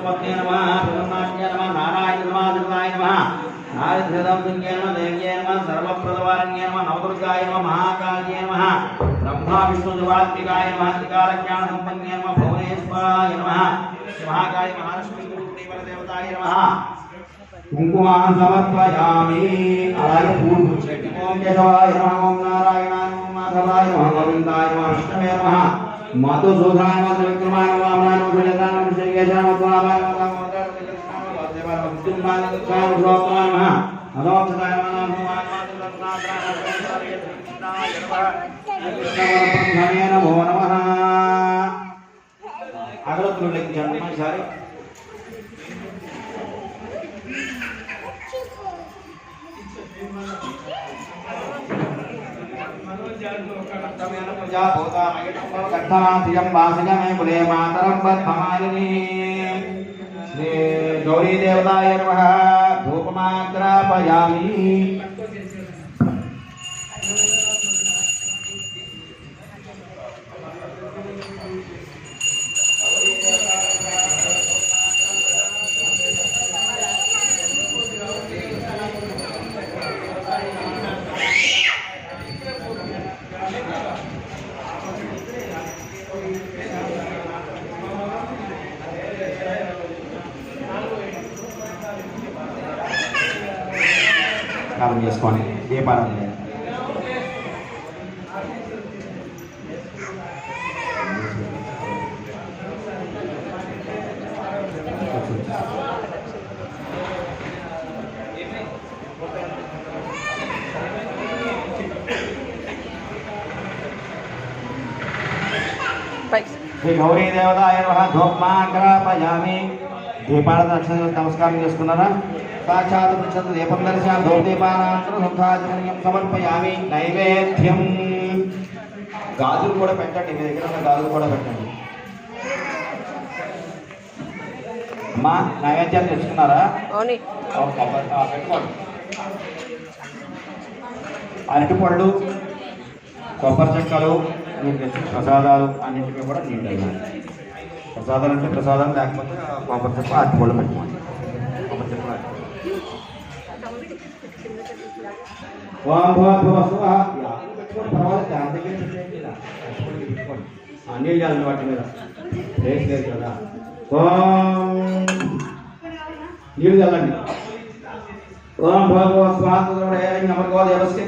नमस्ते नमः प्रसन्नाय नमः नारायण नमः दुर्गाय नमः नारदधंसंज्ञाय नमः देव्याय नमः सर्वप्रदवारण्याय नमः नवदुर्गाय नमः महाकाल्ये नमः ब्रह्मा विष्णु देवात्मिकाय नमः त्रिकालज्ञान संपन्नाय नमः भुवनेश्वराय नमः महाकाय महालक्ष्मी देवताय नमः कुंकुमान् समर्पयामि అలాగే పూలు పుచ్చెట్టి ఓం కేశవాయ నమః ఓం నారాయణాయ నమః మాధవాయ నమః గోవిందాయ నమః విష్ణవే నమః మధుసూదనాయ నమః త్రివిక్రమాయ నమః వామనాయ నమః శ్రీధరాయ నమః శ్రీకేశాయ నమః త్వరాయ నమః వాసుదేవాయ నమః విష్ణుమాయ నమః శ్రీకేశాయ నమః అదోక్షదాయ నమః నమః నమో నమః అగరత్తులు లెక్కించండి ఈసారి श्री गौरी देवताय नमः धूपमाग्रापयामि కాలం చేసుకోండి దీపారం శ్రీ గౌరీ దేవతాయ నమః ధూపమాగ్రాపయామి దీపారాధన నమస్కారం చేసుకున్నారా సాక్షాత్ పృచ్చత్ దీపం దర్శయామి ధూపదీపానాంతరం శుద్ధాచమనీయం సమర్పయామి నైవేద్యం గాజులు కూడా పెట్టండి మీ దగ్గర ఉన్న గాజులు కూడా పెట్టండి అమ్మా నైవేద్యాలు తెచ్చుకున్నారా పెట్టుకోండి అరటిపళ్ళు కొబ్బరి చెక్కలు మీరు తెచ్చిన ప్రసాదాలు అన్నింటినీ కూడా నీళ్ళు ప్రసాదాలు అంటే ప్రసాదాలు లేకపోతే కొబ్బరి చెక్క అరటిపళ్ళు పెట్టుకోండి కొబ్బరి చెక్కలు నీళ్ళు చల్లండి వాటి మీద రేట్ లేదు కదా నీళ్ళు చల్లండి ఓం భగవత్ స్వామి నమర్గో దేవస్య